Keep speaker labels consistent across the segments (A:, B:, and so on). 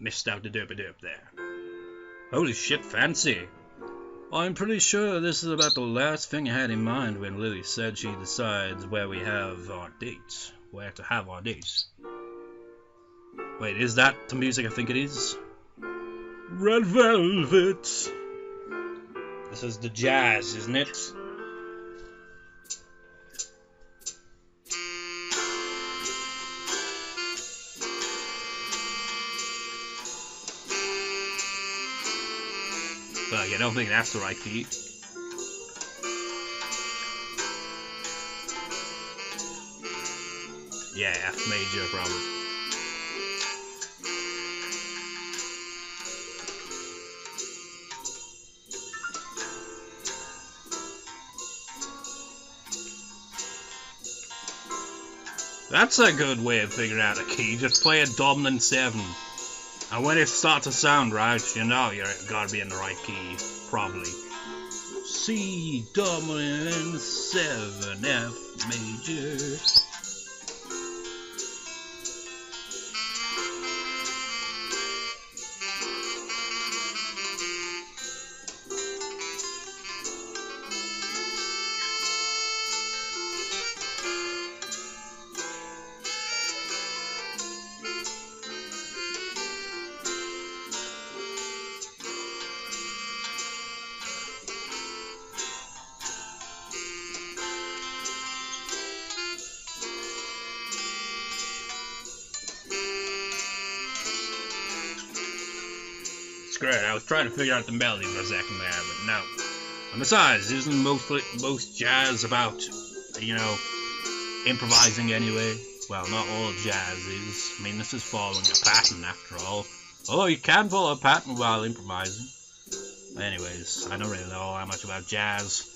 A: missed out the derp there. Holy shit, fancy. I'm pretty sure this is about the last thing I had in mind when Lily said she decides where we have our dates. Where to have our dates. Wait, is that the music I think it is? Red Velvet. This is the jazz, isn't it? But I don't think that's the right key. Yeah, F major probably. That's a good way of figuring out a key. Just play a dominant 7. And when it starts to sound right, you know you're gotta be in the right key. Probably. C dominant 7 F major. Great, I was trying to figure out the melody for a second there, but no. And besides, isn't most jazz about, you know, improvising anyway? Well, not all jazz is. I mean, this is following a pattern after all. Although you can follow a pattern while improvising. Anyways, I don't really know how much about jazz.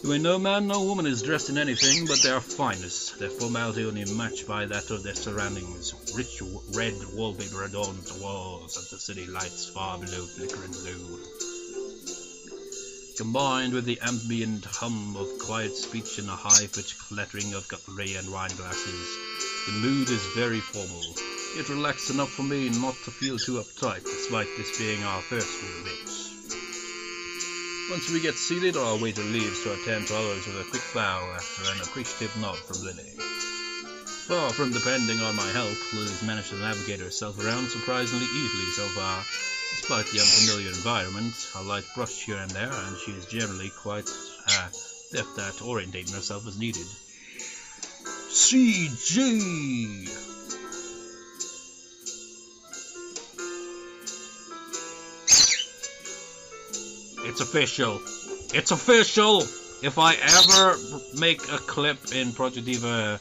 A: When no man, no woman is dressed in anything but their finest, their formality only matched by that of their surroundings. Rich red wallpaper adorns the walls of the city lights far below flickering blue. Combined with the ambient hum of quiet speech and the high-pitched clattering of cutlery and wine glasses, the mood is very formal, yet relaxed enough for me not to feel too uptight, despite this being our first real date. Once we get seated, our waiter leaves to attend to others with a quick bow after an appreciative nod from Lily. Far from depending on my help, Lily's managed to navigate herself around surprisingly easily so far. Despite the unfamiliar environment, a light brush here and there, and she is generally quite deft at orientating herself as needed. CG! It's official. It's official! If I ever make a clip in Project Diva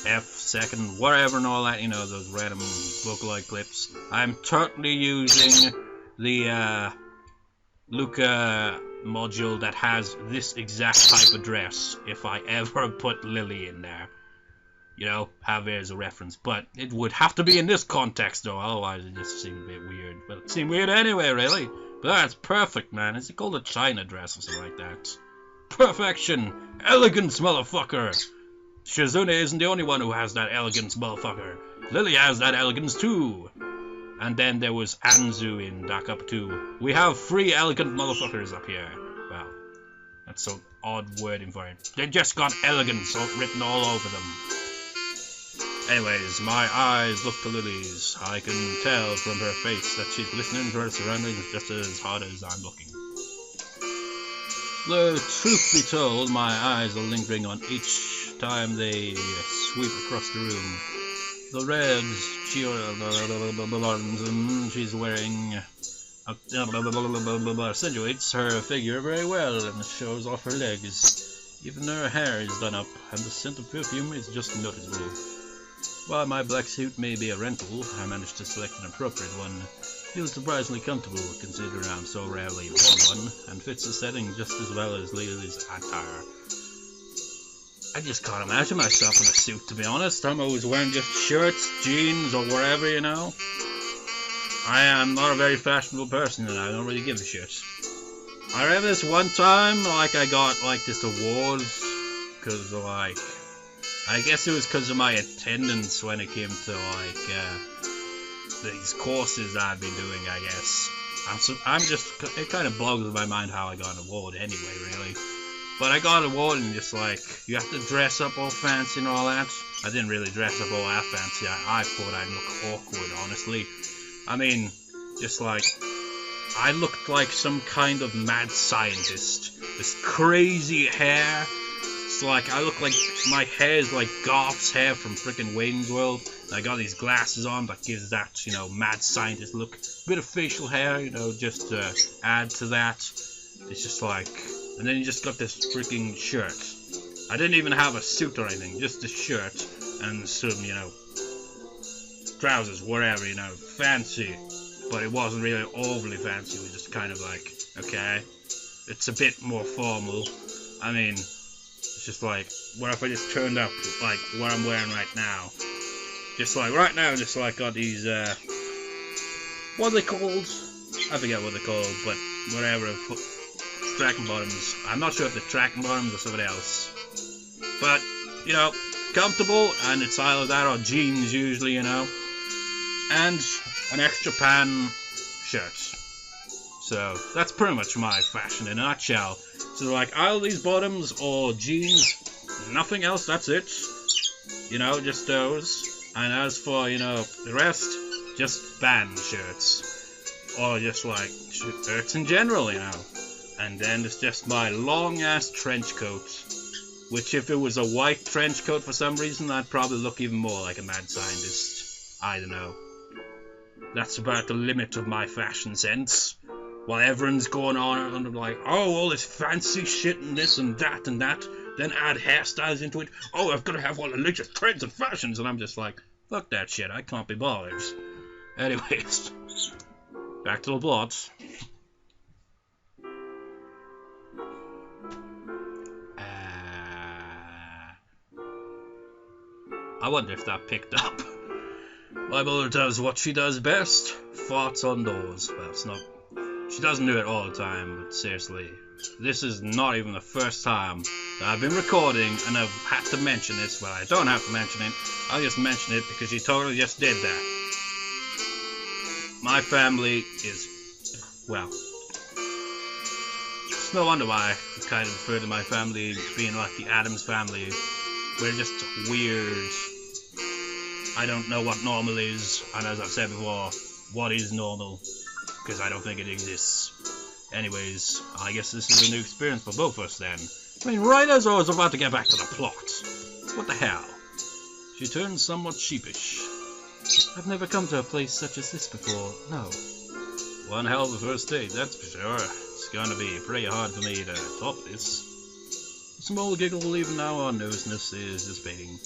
A: F2, whatever and all that, you know, those random Vocaloid clips, I'm totally using the Luca module that has this exact type of dress if I ever put Lily in there. You know, have it as a reference. But it would have to be in this context though, otherwise it just seemed a bit weird. But it seemed weird anyway, really. But that's perfect, man. Is it called a China dress or something like that? Perfection! Elegance, motherfucker! Shizune isn't the only one who has that elegance, motherfucker. Lily has that elegance too. And then there was Anzu in Dark Up 2. We have 3 elegant motherfuckers up here. Well, that's so odd wording for it. They just got elegance written all over them. Anyways, my eyes look to Lily's. I can tell from her face that she's listening to her surroundings just as hard as I'm looking. Though, truth be told, my eyes are lingering on each time they sweep across the room. The reds she's wearing accentuates her figure very well and shows off her legs. Even her hair is done up, and the scent of perfume is just noticeable. While my black suit may be a rental, I managed to select an appropriate one. Feels surprisingly comfortable, considering I'm so rarely worn one, and fits the setting just as well as Lily's attire. I just can't imagine myself in a suit, to be honest. I'm always wearing just shirts, jeans, or whatever, you know. I am not a very fashionable person, and I don't really give a shit. I remember this one time, I got, this award, because, I guess it was because of my attendance when it came to, these courses I've been doing, I guess. It kind of blows my mind how I got an award anyway, really. But I got an award and just like, you have to dress up all fancy and all that. I didn't really dress up all that fancy. I thought I'd look awkward, honestly. I mean, just like, I looked like some kind of mad scientist. This crazy hair. It's like, I look like my hair is like Garth's hair from frickin' Wayne's World. And I got these glasses on that gives that, you know, mad scientist look. Bit of facial hair, you know, just to add to that. It's just like, and then you just got this freaking shirt. I didn't even have a suit or anything, just a shirt and some, you know, trousers, whatever, you know, fancy. But it wasn't really overly fancy, it was just kind of like, okay, it's a bit more formal. I mean, it's just like, what if I just turned up like what I'm wearing right now? Just like, right now, just like got these, what are they called? I forget what they're called, but whatever, tracking bottoms. I'm not sure if they're tracking bottoms or something else. But, you know, comfortable, and it's either that or jeans usually, you know. And an extra pan shirt. So, that's pretty much my fashion in a nutshell. So, like, either these bottoms or jeans, nothing else, that's it. You know, just those. And as for, you know, the rest, just band shirts. Or just, like, shirts in general, you know. And then there's just my long-ass trench coat. Which, if it was a white trench coat for some reason, I'd probably look even more like a mad scientist. I don't know. That's about the limit of my fashion sense. While everyone's going on and like, oh, all this fancy shit and this and that, then add hairstyles into it. Oh, I've got to have all the latest trends and fashions, and I'm just like, fuck that shit, I can't be bothered. Anyways, back to the plot. I wonder if that picked up. My mother does what she does best, farts on doors. Well, it's not... She doesn't do it all the time, but seriously, this is not even the first time that I've been recording and I've had to mention this. Well, I don't have to mention it, I'll just mention it because she totally just did that. My family is, well, it's no wonder why I kind of refer to my family as being like the Addams family. We're just weird. I don't know what normal is, and as I've said before, what is normal? Because I don't think it exists. Anyways, I guess this is a new experience for both of us then. I mean, right as I was about to get back to the plot. What the hell? She turned somewhat sheepish. I've never come to a place such as this before, no. One hell of a first date, that's for sure. It's gonna be pretty hard for me to top this. A small giggle even now our nervousness is dissipating.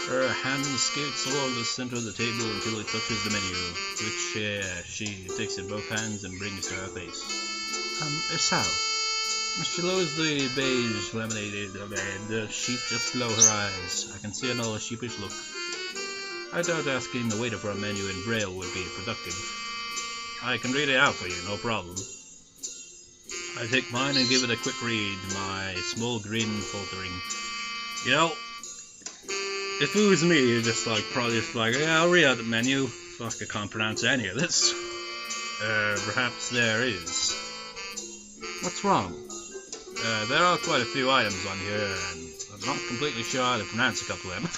A: Her hand skates along the center of the table until it touches the menu, which she takes in both hands and brings to her face. Hisao. She lowers the beige laminated and sheep just below her eyes. I can see another sheepish look. I doubt asking the waiter for a menu in Braille would be productive. I can read it out for you, no problem. I take mine and give it a quick read, my small grin faltering. You know, if it was me, you'd just like, probably just like, yeah, I'll read out the menu. Fuck, I can't pronounce any of this. Perhaps there is. What's wrong? There are quite a few items on here, and I'm not completely sure how to pronounce a couple of them.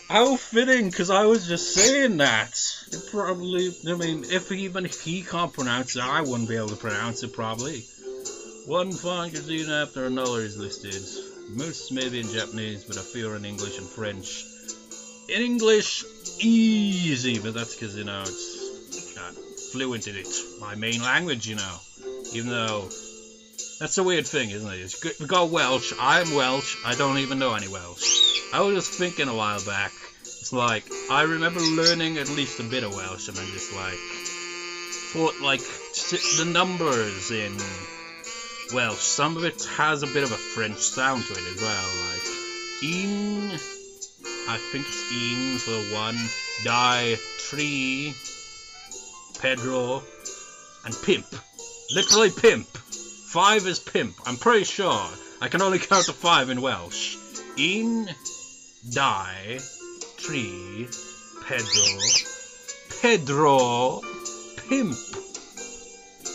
A: How fitting, because I was just saying that. It probably, I mean, even if he can't pronounce it, I wouldn't be able to pronounce it, probably. One fine cuisine after another is listed. Most may be in Japanese, but a few are in English and French. In English, easy, but that's because, you know, it's not fluent in it. My main language, you know. Even though, that's a weird thing, isn't it? We got Welsh, I'm Welsh, I don't even know any Welsh. I was just thinking a while back, it's like, I remember learning at least a bit of Welsh, and I'm just like, thought like, the numbers in Welsh, some of it has a bit of a French sound to it as well, like, een, I think it's een for one, die, tree, Pedro, and pimp, literally pimp, 5 is pimp, I'm pretty sure, I can only count to 5 in Welsh, een, die, tree, Pedro, Pedro, pimp.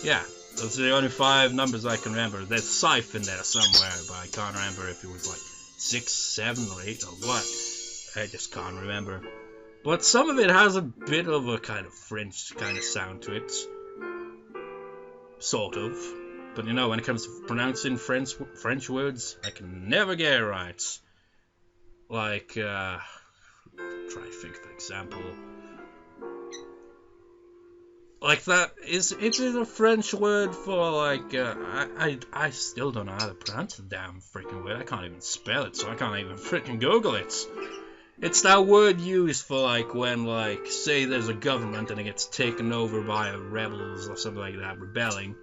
A: Yeah, those are the only 5 numbers I can remember. There's Scythe in there somewhere, but I can't remember if it was like 6, 7, or 8 or what. I just can't remember. But some of it has a bit of a kind of French kind of sound to it. Sort of. But you know, when it comes to pronouncing French words, I can never get it right. Like, try to think of an example. Like that, is it a French word for like, I still don't know how to pronounce the damn freaking word. I can't even spell it, so I can't even freaking Google it. It's that word used for like when like, say there's a government and it gets taken over by rebels or something like that, rebelling,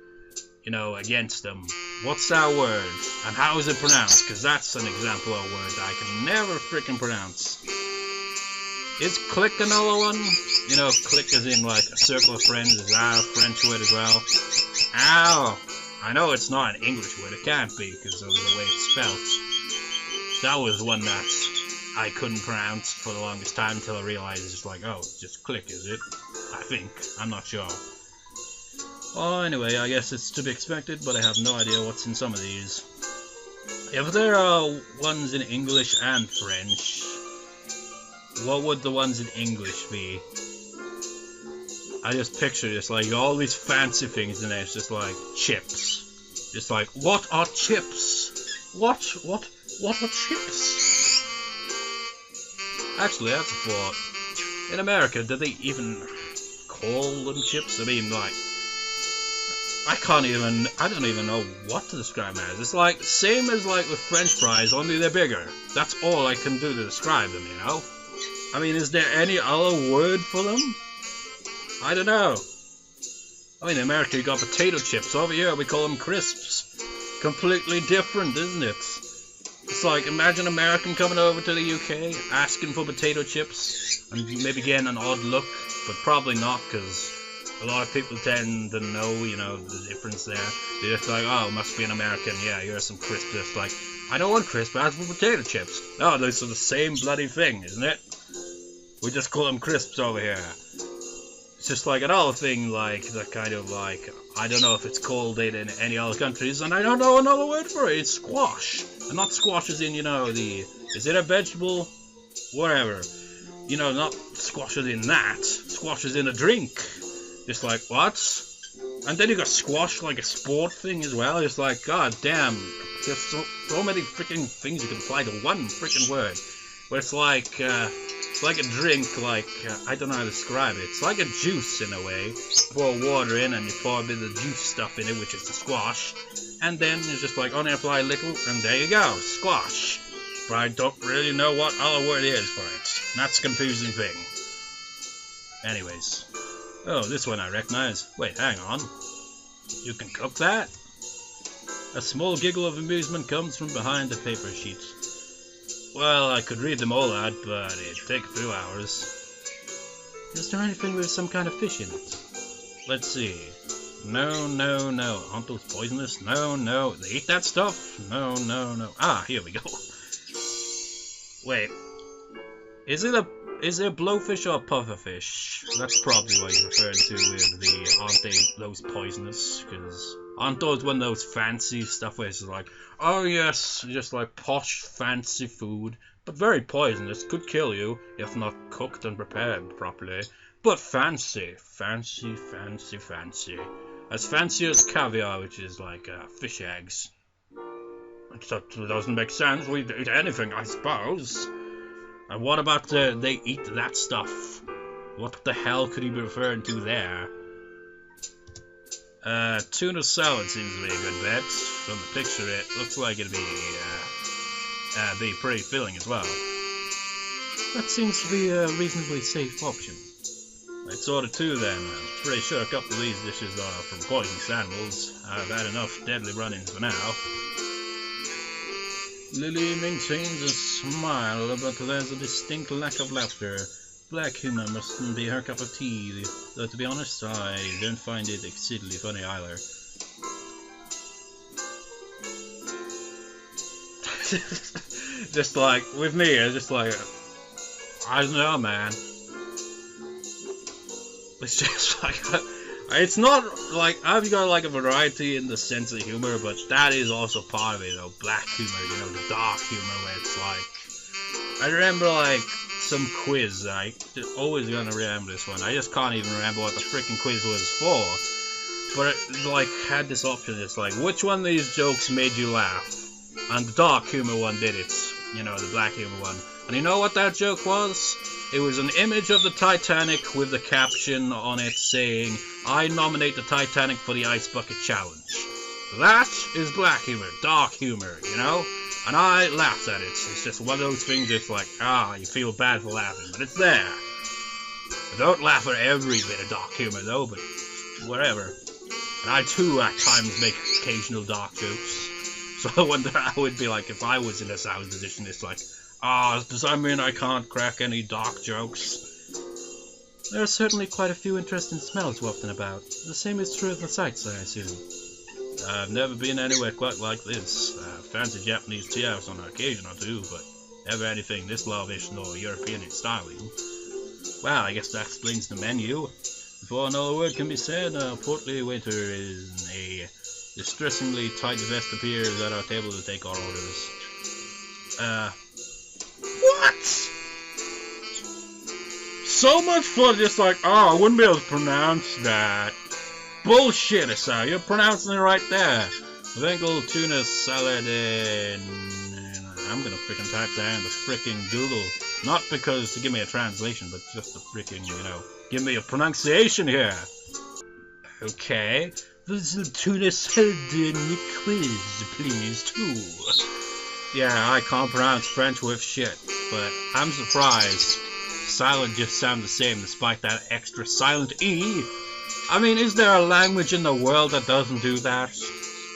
A: you know, against them. What's that word? And how is it pronounced? Because that's an example of a word that I can never freaking pronounce. Is click another one? You know, click as in like a circle of friends. Is that a French word as well? Ow! I know it's not an English word. It can't be because of the way it's spelt. That was one that I couldn't pronounce for the longest time until I realized it's just like, oh, just click, is it? I think. I'm not sure. Well, anyway, I guess it's to be expected, but I have no idea what's in some of these. If there are ones in English and French, what would the ones in English be? I just picture this, like, all these fancy things in there. It's just like, chips. Just like, what are chips? What are chips? Actually, that's a thought. In America, do they even call them chips? I mean, like, I don't even know what to describe them as. It's like, same as like with French fries, only they're bigger. That's all I can do to describe them, you know? I mean, is there any other word for them? I don't know. I mean, in America you got potato chips. Over here we call them crisps. Completely different, isn't it? It's like, imagine an American coming over to the UK, asking for potato chips, and maybe getting an odd look, but probably not, because a lot of people tend to know, you know, the difference there. They're just like, oh, must be an American, yeah, here's some crisps. Just like, I don't want crisps, I ask for potato chips. Oh, those are the same bloody thing, isn't it? We just call them crisps over here. It's just like another thing, like, that kind of like, I don't know if it's called it in any other countries, and I don't know another word for it. It's squash. And not squash as in, you know, is it a vegetable? Whatever. You know, not squash as in that. Squash as in a drink. Just like, what? And then you got squash like a sport thing as well. It's like, god damn. There's so many freaking things you can apply to one freaking word. Where it's like a drink, like, I don't know how to describe it. It's like a juice in a way. Pour water in and you pour a bit of juice stuff in it, which is the squash. And then you just like only apply a little, and there you go, squash. But I don't really know what other word is for it. That's a confusing thing. Anyways. Oh, this one I recognize. Wait, hang on. You can cook that? A small giggle of amusement comes from behind the paper sheet. Well, I could read them all out, but it'd take a few hours. Is there anything with some kind of fish in it? Let's see. No. Aren't those poisonous? No. They eat that stuff? No. Ah, here we go. Wait. Is it a blowfish or a pufferfish? That's probably what he's referring to with the, aren't they those poisonous? Because aren't those one of those fancy stuff where it's like, oh yes, just like posh fancy food, but very poisonous, could kill you if not cooked and prepared properly. But fancy. As fancy as caviar, which is like fish eggs. Except it doesn't make sense, we eat anything, I suppose. And what about they eat that stuff? What the hell could he be referring to there? Tuna salad seems to be a good bet. From the picture, it looks like it'd be pretty filling as well. That seems to be a reasonably safe option. Let's order 2 then. I'm pretty sure a couple of these dishes are from poisonous animals. I've had enough deadly run-ins for now. Lily maintains a smile, but there's a distinct lack of laughter. Black humor mustn't be her cup of tea, though to be honest, I don't find it exceedingly funny either. Just like, with me, it's just like, I don't know, man. It's just like, it's not like, I've got like a variety in the sense of humor, but that is also part of it, though. Black humor, you know, the dark humor where it's like, I remember like some quiz, I always gonna remember this one, I just can't even remember what the freaking quiz was for, but it like had this option, it's like, which one of these jokes made you laugh? And the dark humor one did it, you know, the black humor one. And you know what that joke was? It was an image of the Titanic with the caption on it saying, I nominate the Titanic for the Ice Bucket Challenge. That is black humor, dark humor, you know? And I laughed at it. It's just one of those things, it's like, you feel bad for laughing, but it's there. I don't laugh at every bit of dark humor though, but whatever. And I too at times make occasional dark jokes. So I wonder how it would be like if I was in a Sal's position. It's like, does that mean I can't crack any dark jokes? There are certainly quite a few interesting smells wafting about. The same is true of the sights, I assume. I've never been anywhere quite like this. Fancy Japanese tea house on occasion or two, but never anything this lavish nor European in styling. Well, I guess that explains the menu. Before another word can be said, a portly waiter in a distressingly tight vest appears at our table to take our orders. What? So much for just like, I wouldn't be able to pronounce that. Bullshit, Hisao, you're pronouncing it right there. Winkle tuna salad and I'm gonna freaking type that into freaking Google. Not because to give me a translation, but just to freaking, you know, give me a pronunciation here. Okay. This is tuna salad and quiz, please, too. Yeah, I can't pronounce French with shit, but I'm surprised. Silent just sounds the same despite that extra silent E. I mean, is there a language in the world that doesn't do that?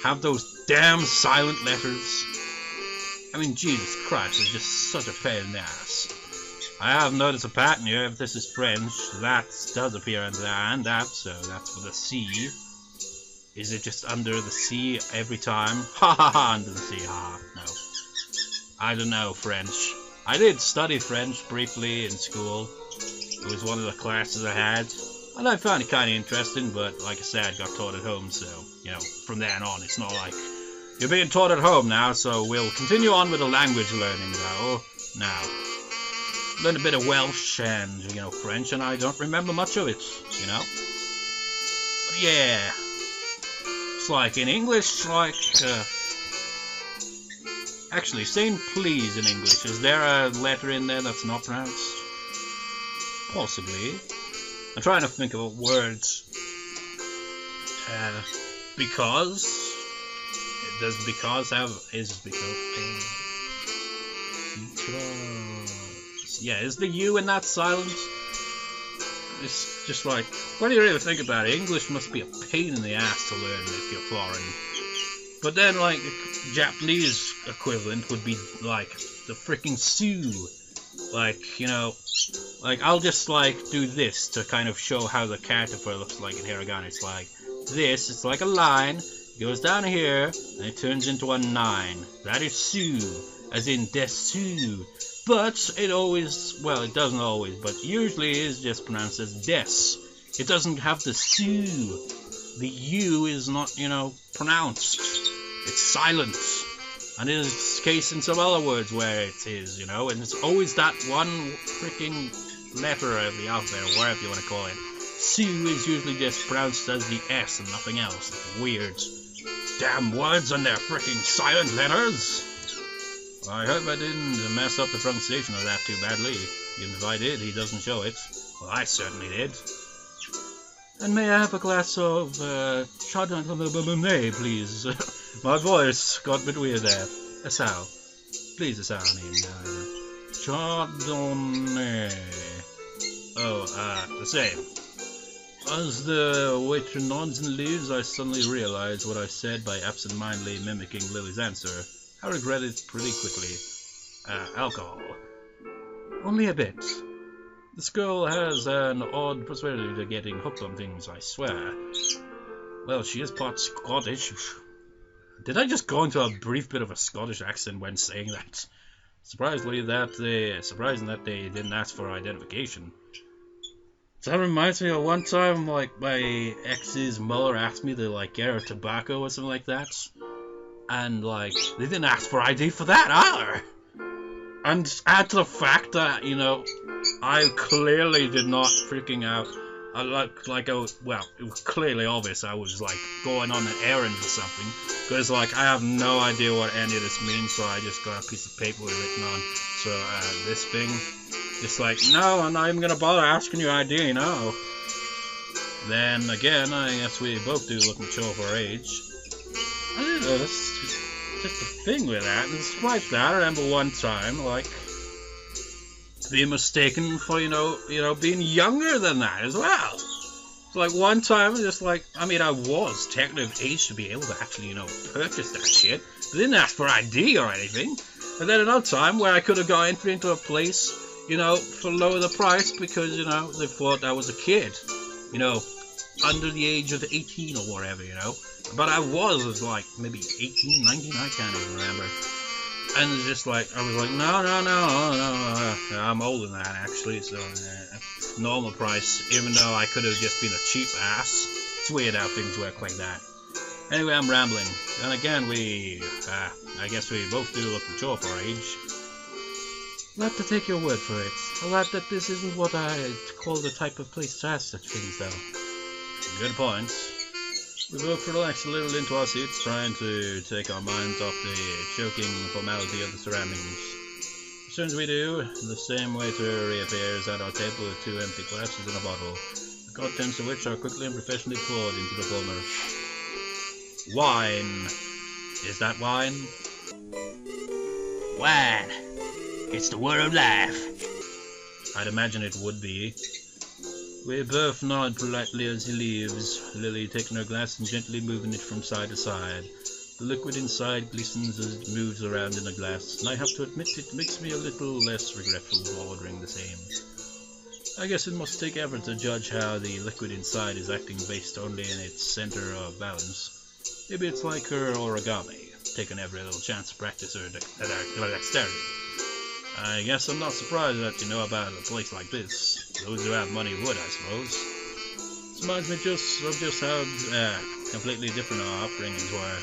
A: Have those damn silent letters? I mean, Jesus Christ, it's just such a pain in the ass. I have noticed a pattern here. If this is French, that does appear under there, and that, so that's for the C. Is it just under the C every time? Ha ha ha, under the C, ha, no. I don't know French. I did study French briefly in school. It was one of the classes I had. And I found it kind of interesting, but like I said, I got taught at home, so, you know, from then on, it's not like, you're being taught at home now, so we'll continue on with the language learning, though. Now, learned a bit of Welsh and, you know, French, and I don't remember much of it, you know? But yeah, it's like in English, like, actually, saying please in English, is there a letter in there that's not pronounced? Possibly. I'm trying to think of words. Because? Does because have, is because? Yeah, is the U in that silent? It's just like, when you really think about it, English must be a pain in the ass to learn if you're foreign. But then, like, Japanese equivalent would be, like, the freaking Sue. Like, you know, like, I'll just, like, do this to kind of show how the character looks like in hiragana. It's like this, it's like a line, it goes down here, and it turns into a 9. That is Sue, as in desu. But it always, well, it doesn't always, but usually is just pronounced as des. It doesn't have the Sue. The U is not, you know, pronounced. It's silent. And in this case, in some other words where it is, you know, and it's always that one freaking letter of the alphabet, or whatever you want to call it. Sue is usually just pronounced as the S and nothing else. It's weird. Damn words and their freaking silent letters. Well, I hope I didn't mess up the pronunciation of that too badly. Even if I did, he doesn't show it. Well, I certainly did. And may I have a glass of Chardonnay, please? My voice got a bit weird there. Hisao. Please, Hisao, I mean, Chardonnay. Oh, the same. As the waiter nods and leaves, I suddenly realize what I said by absent-mindedly mimicking Lily's answer. I regret it pretty quickly. Alcohol. Only a bit. This girl has an odd personality to getting hooked on things, I swear. Well, she is part Scottish. Did I just go into a brief bit of a Scottish accent when saying that? Surprising that they didn't ask for identification. That reminds me of one time, like, my ex's mother asked me to, like, get her tobacco or something like that. And, like, they didn't ask for ID for that either. And add to the fact that, you know, I clearly did not freaking out. Well, it was clearly obvious I was, like, going on an errand or something. Because, like, I have no idea what any of this means, so I just got a piece of paper written on. So, this thing, just like, no, I'm not even gonna bother asking you ID, you know. Then, again, I guess we both do look mature for our age. I don't know, it's just a thing with that. And despite that, I remember one time, like, being mistaken for, you know, being younger than that as well. So, like, one time, just like, I mean, I was technically of age to be able to actually, you know, purchase that shit. They didn't ask for ID or anything. And then another time where I could have got entry into a place, you know, for lower the price because, you know, they thought I was a kid. You know, under the age of 18 or whatever, you know. But I was like, maybe 18, 19, I can't even remember. And it's just like, I was like, no, I'm older than that actually, so normal price, even though I could have just been a cheap ass. It's weird how things work like that. Anyway, I'm rambling. And again, I guess we both do look mature for our age. I'll have to take your word for it. I'll add that this isn't what I'd call the type of place to ask such things, though. Good point. We both relax a little into our seats, trying to take our minds off the choking formality of the surroundings. As soon as we do, the same waiter reappears at our table with 2 empty glasses and a bottle, the contents of which are quickly and professionally poured into the former. Wine. Is that wine?
B: Wine. It's the word of life.
A: I'd imagine it would be. We both nod politely as he leaves, Lily taking her glass and gently moving it from side to side. The liquid inside glistens as it moves around in the glass, and I have to admit it makes me a little less regretful for ordering the same. I guess it must take effort to judge how the liquid inside is acting based only in its center of balance. Maybe it's like her origami, taking every little chance to practice her dexterity. I guess I'm not surprised that you know about a place like this. Those who have money would, I suppose. This reminds me of just how completely different our upbringings were.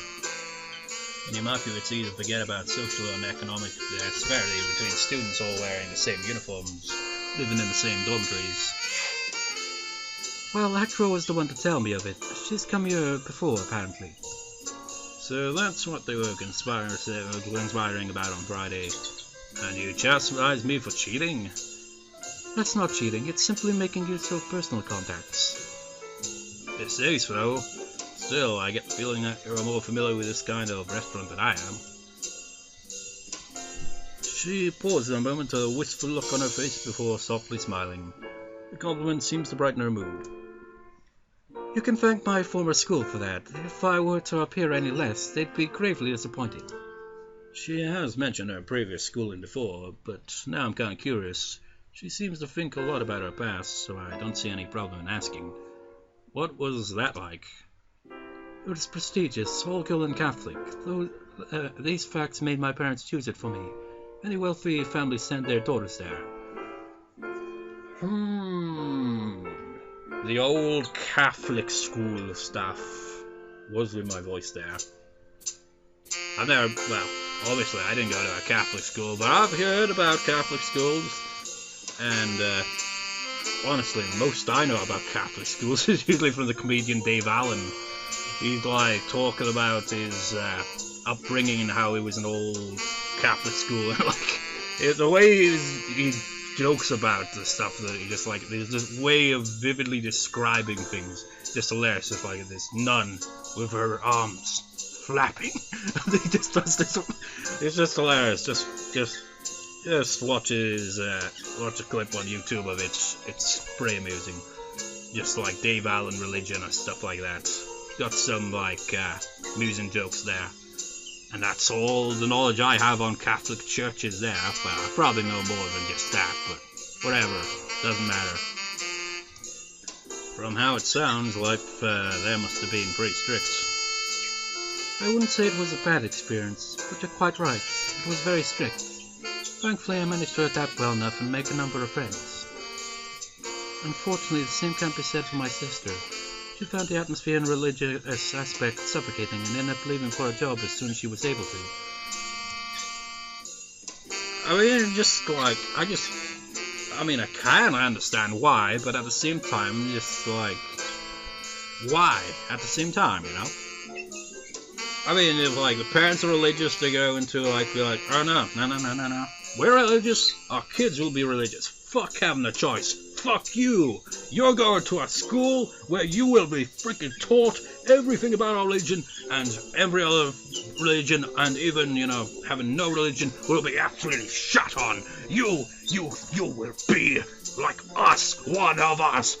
A: In Iwanako, it's easy to forget about social and economic disparity between students all wearing the same uniforms, living in the same dormitories.
C: Well, Acro was the one to tell me of it. She's come here before, apparently.
A: So that's what they were conspiring about on Friday. And you chastised me for cheating?
C: That's not cheating, it's simply making use of personal contacts.
A: It says so. Still, I get the feeling that you're more familiar with this kind of restaurant than I am. She paused a moment, a wistful look on her face before softly smiling. The compliment seems to brighten her mood.
C: You can thank my former school for that. If I were to appear any less, they'd be gravely disappointed.
A: She has mentioned her previous schooling before, but now I'm kind of curious. She seems to think a lot about her past, so I don't see any problem in asking. What was that like?
C: It was prestigious, all girl and Catholic, though these facts made my parents choose it for me. Many wealthy families send their daughters there.
A: The old Catholic school stuff was with my voice there. I've never, well, obviously I didn't go to a Catholic school, but I've heard about Catholic schools, and honestly, most I know about Catholic schools is usually from the comedian Dave Allen. He's like talking about his upbringing and how he was an old Catholic school, and like the way he jokes about the stuff that he just like, there's this way of vividly describing things, just hilarious. It's like this nun with her arms flapping. He just does this. It's just hilarious. Just watch a clip on YouTube of it. It's pretty amusing. Just like Dave Allen religion and stuff like that. Got some like amusing jokes there. And that's all the knowledge I have on Catholic churches there. Well, I probably know more than just that, but whatever, doesn't matter. From how it sounds, life there must have been pretty strict.
C: I wouldn't say it was a bad experience, but you're quite right. It was very strict. Thankfully, I managed to adapt well enough and make a number of friends. Unfortunately, the same can't be said for my sister. She found the atmosphere and religious aspect suffocating and ended up leaving for a job as soon as she was able to.
A: I mean, just like, I can understand why, but at the same time, just like, why? At the same time, you know? I mean, if like the parents are religious, they go into like, be like, oh no. We're religious, our kids will be religious. Fuck having a choice. Fuck you. You're going to a school where you will be freaking taught everything about our religion and every other religion, and even, you know, having no religion will be absolutely shut on. You will be like us, one of us,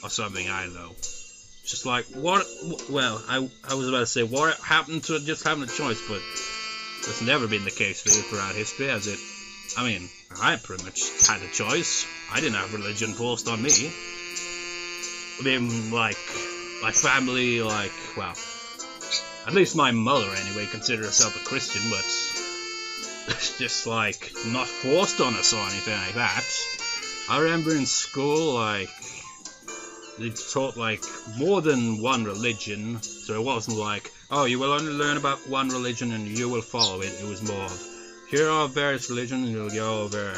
A: or something, I don't know. Just like, what, well, I was about to say, what happened to just having a choice, but that's never been the case really throughout history, has it? I mean, I pretty much had a choice. I didn't have religion forced on me. I mean, like, my family, like, well, at least my mother anyway considered herself a Christian, but it's just like not forced on us or anything like that. I remember in school, like, they taught like more than one religion, so it wasn't like, oh, you will only learn about one religion and you will follow it. It was more of, here are various religions, we'll go over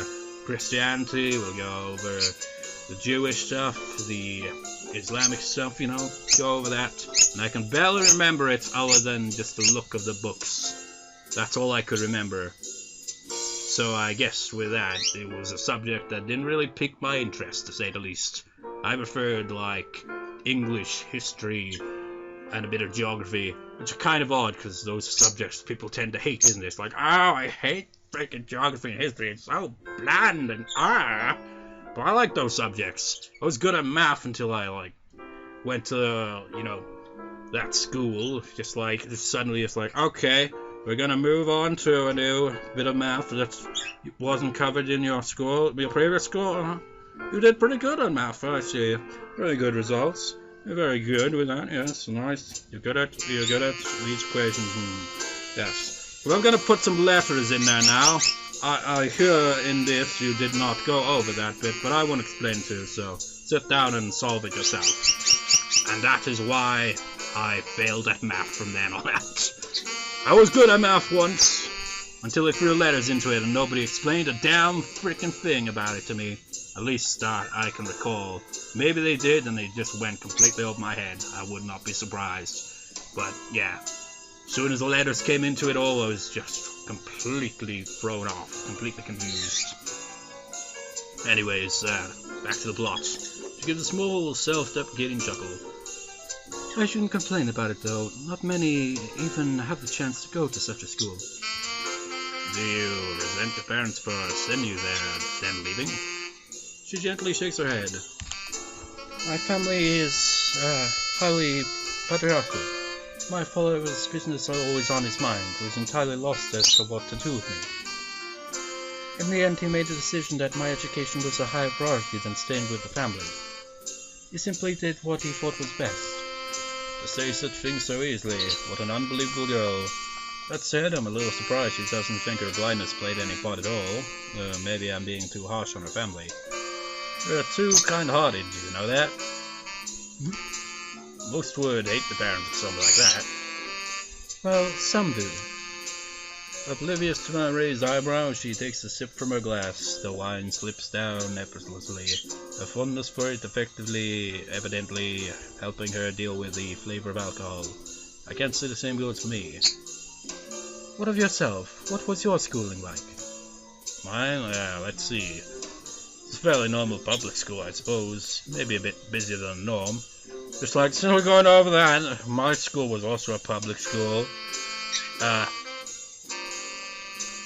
A: Christianity, we'll go over the Jewish stuff, the Islamic stuff, you know, go over that. And I can barely remember it other than just the look of the books. That's all I could remember. So I guess with that, it was a subject that didn't really pique my interest, to say the least. I preferred, like, English, history, and a bit of geography, which are kind of odd, because those are subjects people tend to hate, isn't it? It's like, oh, I hate freaking geography and history, it's so bland and But I like those subjects. I was good at math until I, like, went to, you know, that school. Just like, suddenly it's like, okay, we're gonna move on to a new bit of math that wasn't covered in your school, your previous school. Uh-huh. You did pretty good on math, I see. Very good results. You're very good with that, yes, nice. You're good at these equations, yes. Well, I'm gonna put some letters in there now. I hear in this you did not go over that bit, but I won't explain to, so sit down and solve it yourself. And that is why I failed at math from then on out. I was good at math once, until they threw letters into it and nobody explained a damn freaking thing about it to me. At least I can recall. Maybe they did and they just went completely over my head. I would not be surprised. But yeah, as soon as the letters came into it all, I was just completely thrown off, completely confused. Anyways, back to the plot. She gives a small, self-deprecating chuckle.
C: I shouldn't complain about it though. Not many even have the chance to go to such a school.
A: Do you resent your parents for sending you there, then leaving? She gently shakes her head.
C: My family is highly patriarchal. My father's business are always on his mind. He was entirely lost as to what to do with me. In the end, he made the decision that my education was a higher priority than staying with the family. He simply did what he thought was best.
A: To say such things so easily, what an unbelievable girl. That said, I'm a little surprised she doesn't think her blindness played any part at all. Maybe I'm being too harsh on her family. They're too kind-hearted, do you know that? Most would hate the parents of something like that.
C: Well, some do.
A: Oblivious to my raised eyebrow, she takes a sip from her glass. The wine slips down effortlessly. Her fondness for it evidently helping her deal with the flavor of alcohol. I can't say the same goes for me.
C: What of yourself? What was your schooling like?
A: Mine? Let's see. It's a fairly normal public school, I suppose. Maybe a bit busier than the norm. Just like, since we're going over that, my school was also a public school.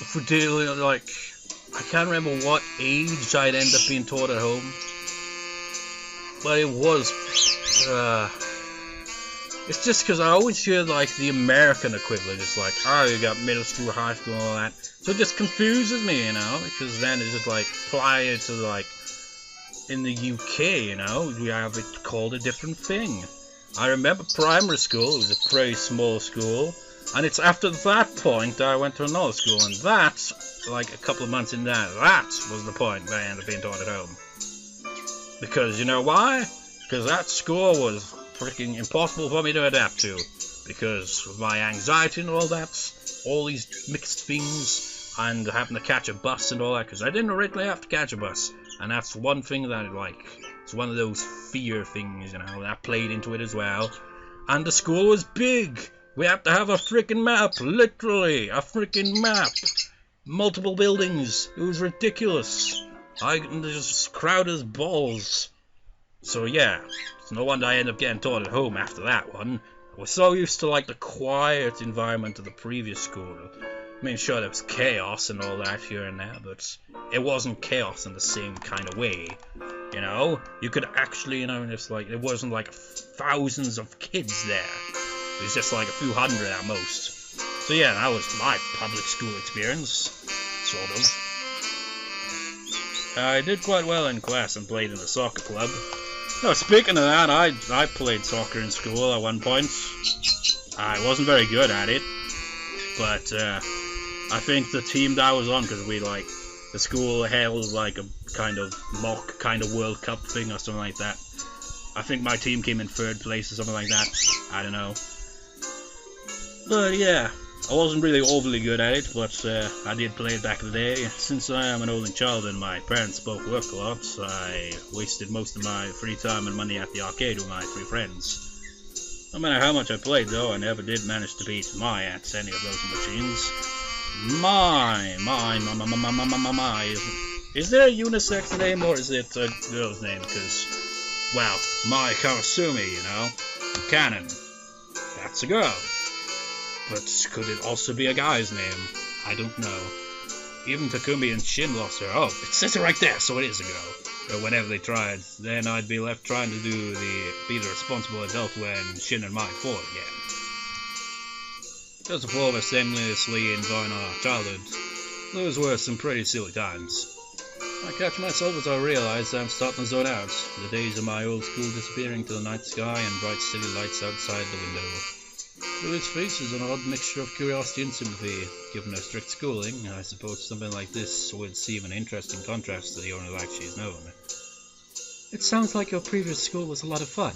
A: If we did, like, I can't remember what age I'd end up being taught at home. But it was, it's just because I always hear, like, the American equivalent. It's like, oh, you got middle school, high school, and all that. So it just confuses me, you know, because then it's just, like, prior to, like, in the UK, you know, we have it called a different thing. I remember primary school, it was a pretty small school, and it's after that point I went to another school, and that, like, a couple of months in that was the point where I ended up being taught at home. Because you know why? Because that school was freaking impossible for me to adapt to. Because of my anxiety and all that, all these mixed things, and having to catch a bus and all that, because I didn't originally have to catch a bus. And that's one thing that, like, it's one of those fear things, you know, that played into it as well. And the school was big. We had to have a freaking map, literally, a freaking map. Multiple buildings. It was ridiculous. I just crowded as balls. So yeah, it's no wonder I ended up getting taught at home after that one. I was so used to like the quiet environment of the previous school. I mean, sure, there was chaos and all that here and there, but it wasn't chaos in the same kind of way. You know, you could actually, you know, it's like it wasn't like thousands of kids there. It was just like a few hundred at most. So yeah, that was my public school experience, sort of. I did quite well in class and played in the soccer club. No, speaking of that, I played soccer in school at one point. I wasn't very good at it, but I think the team that I was on, because we like the school held like a kind of mock kind of World Cup thing or something like that. I think my team came in 3rd place or something like that. I don't know. But yeah, I wasn't really overly good at it, but I did play it back in the day. Since I am an only child and my parents both work a lot, I wasted most of my free time and money at the arcade with my 3 friends. No matter how much I played though, I never did manage to beat my at any of those machines. My. Is there a unisex name or is it a girl's name? Because, well, Mai Kawasumi, you know, canon, that's a girl. But could it also be a guy's name? I don't know. Even Takumi and Shin lost her. Oh, it says it right there, so it is a girl. Or whenever they tried, then I'd be left trying to be the responsible adult when Shin and Mai fought again. Just before we're seamlessly enjoying our childhood, those were some pretty silly times. I catch myself as I realise I'm starting to zone out, the days of my old school disappearing to the night sky and bright city lights outside the window. Louis' face is an odd mixture of curiosity and sympathy. Given her strict schooling, I suppose something like this would seem an interesting contrast to the only life she's known. It sounds like your previous school was a lot of fun.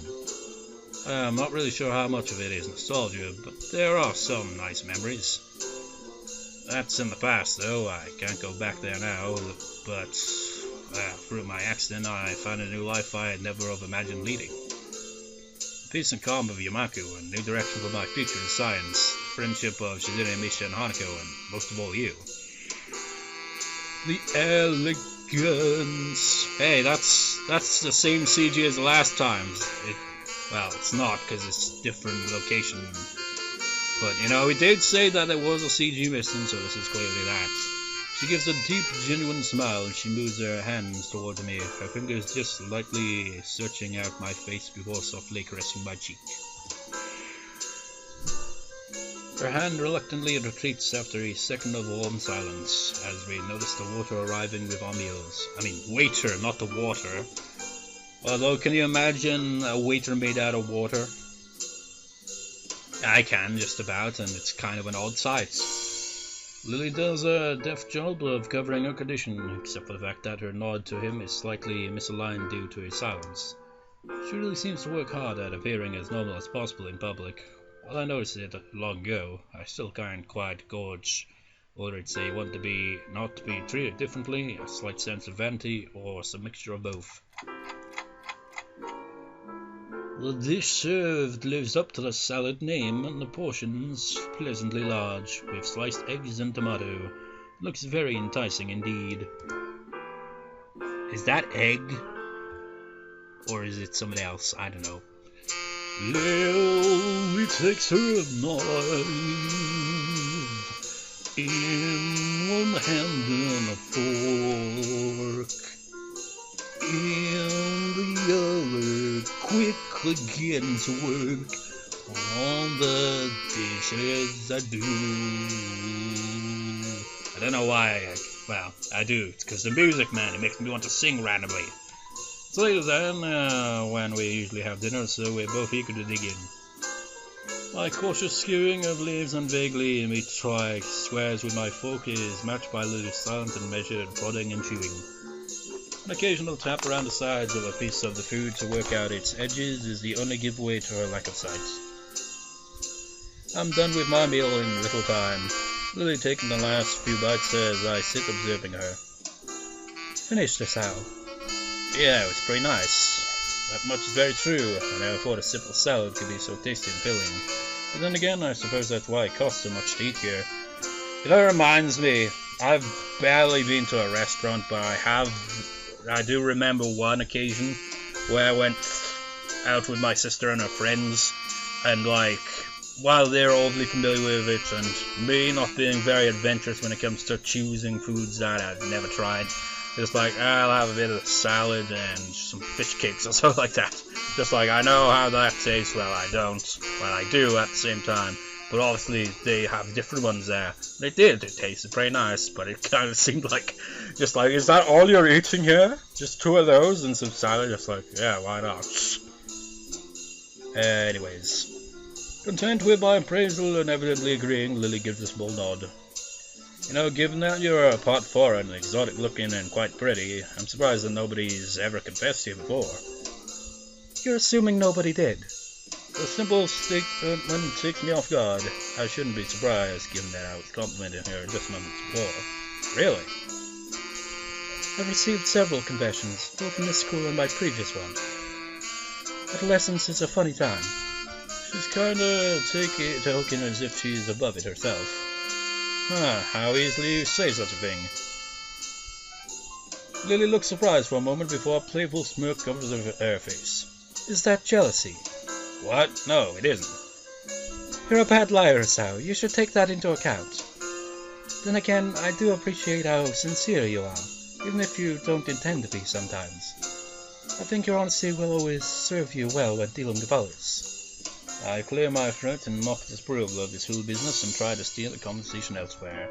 A: I'm not really sure how much of it is nostalgia, but there are some nice memories. That's in the past, though. I can't go back there now, but through my accident, I found a new life I had never have imagined leading. The peace and calm of Iwanako, a new direction for my future in science, the friendship of Shizune, Misha, and Hanako, and most of all you. The elegance. Hey, that's the same CG as the last times. Well, it's not, because it's different location. But, you know, he did say that there was a CG missing, so this is clearly that. She gives a deep, genuine smile and she moves her hands towards me, her fingers just lightly searching out my face before softly caressing my cheek. Her hand reluctantly retreats after a second of warm silence, as we notice the water arriving with our meals. I mean, waiter, not the water. Although, can you imagine a waiter made out of water? I can, just about, and it's kind of an odd sight. Lily does a deft job of covering her condition, except for the fact that her nod to him is slightly misaligned due to his silence. She really seems to work hard at appearing as normal as possible in public. While I noticed it long ago, I still can't quite gauge whether it's a want to be not to be treated differently, a slight sense of vanity, or some mixture of both. The dish served lives up to the salad name, and the portions pleasantly large, with sliced eggs and tomato. Looks very enticing indeed. Is that egg? Or is it something else? I don't know. Lily takes her knife in one hand and a fork in the other, quickly getting to work on the dishes I do. I don't know why, well, I do. It's because the music, man, it makes me want to sing randomly. It's later then, when we usually have dinner, so we're both eager to dig in. My cautious skewing of leaves and vaguely meat squares with my fork is matched by Lily's silent and measured prodding and chewing.
C: An occasional tap around the sides of a piece of the food to work out its edges is the only giveaway to her lack of sight. I'm done with my meal in little time, Lily taking the last few bites as I sit observing her. Finished, Hisao. Yeah, it was pretty nice. That much is very true. I never thought a simple salad could be so tasty and filling. But then again, I suppose that's why it costs so much to eat here. That reminds me, I've barely been to a restaurant, but I do remember one occasion where I went out with my sister and her friends, and like, while they're overly familiar with it, and me not being very adventurous when it comes to choosing foods that I've never tried, just like, I'll have a bit of salad and some fish cakes or something like that. Just like, I know how that tastes, well I don't, well I do at the same time. But obviously they have different ones there. They did, it tasted pretty nice, but it kind of seemed like, just like, is that all you're eating here? Just 2 of those and some salad? Just like, yeah, why not? Anyways. Content with my appraisal and evidently agreeing, Lily gives a small nod. You know, given that you're a pot foreign, exotic looking and quite pretty, I'm surprised that nobody's ever confessed to you before. You're assuming nobody did. A simple statement takes me off guard. I shouldn't be surprised, given that I was complimenting her just moments before. Really? I've received several confessions, both in this school and my previous one. Adolescence is a funny time. She's kinda talking as if she's above it herself. How easily you say such a thing. Lily looks surprised for a moment before a playful smirk covers her face. Is that jealousy? What? No, it isn't. You're a bad liar, Hisao. You should take that into account. Then again, I do appreciate how sincere you are, even if you don't intend to be sometimes. I think your honesty will always serve you well when dealing with others. I clear my throat and mock disapproval of this whole business and try to steer the conversation elsewhere.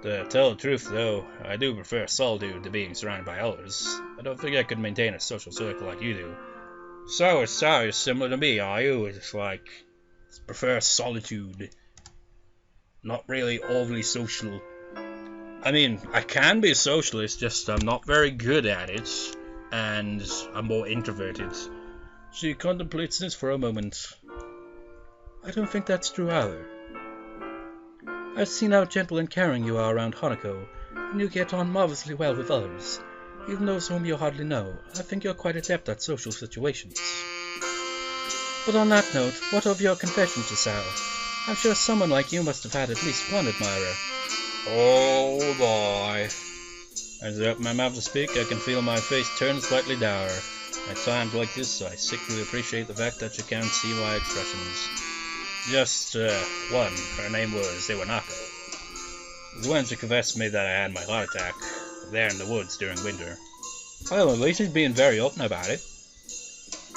C: To tell the truth, though, I do prefer solitude to being surrounded by others. I don't think I could maintain a social circle like you do. So you're similar to me, are you? It's like, prefer solitude. Not really overly social. I mean, I can be social, it's just I'm not very good at it, and I'm more introverted. She contemplates this for a moment. I don't think that's true either. I've seen how gentle and caring you are around Hanako, and you get on marvelously well with others. Even those whom you hardly know, I think you're quite adept at social situations. But on that note, what of your confessions, Hisao? I'm sure someone like you must have had at least one admirer. Oh boy. As I open my mouth to speak, I can feel my face turn slightly dour. At times like this, I secretly appreciate the fact that you can't see my expressions. Just, one. Her name was Iwanako. It was when she confessed to me that I had my heart attack there in the woods during winter. Well, at least she's being very open about it.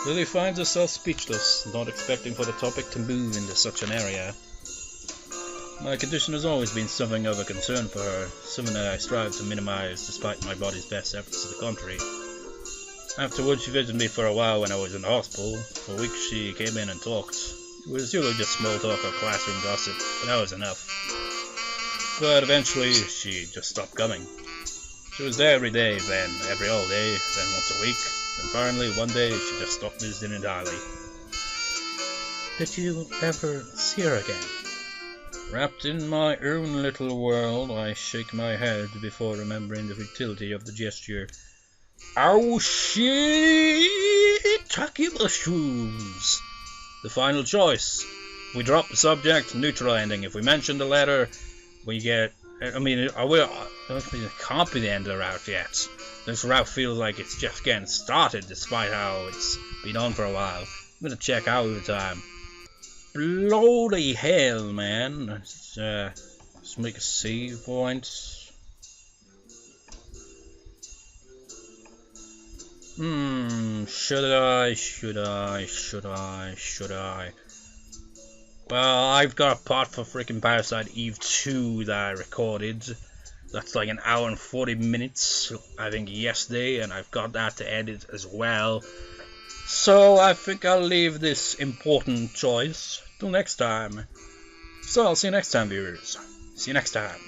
C: Lily finds herself speechless, not expecting for the topic to move into such an area. My condition has always been something of a concern for her, something that I strive to minimize despite my body's best efforts to the contrary. Afterwards, she visited me for a while when I was in the hospital. For weeks she came in and talked. It was usually just small talk or classroom gossip, but that was enough. But eventually, she just stopped coming. She was there every day, then every all day, then once a week, and finally one day she just stopped visiting entirely. Did you ever see her again? Wrapped in my own little world, I shake my head before remembering the futility of the gesture. Oh shit! Katawa Shoujo! The final choice. If we drop the subject, neutral ending. If we mention the letter, we get... I mean, it can't be the end of the route yet. This route feels like it's just getting started, despite how it's been on for a while. I'm gonna check out the time. Bloody hell, man. Let's make a save point. Should I? Well, I've got a part for freaking Parasite Eve 2 that I recorded. That's like 1 hour and 40 minutes, I think, yesterday, and I've got that to edit as well. So I think I'll leave this important choice till next time. So I'll see you next time, viewers. See you next time.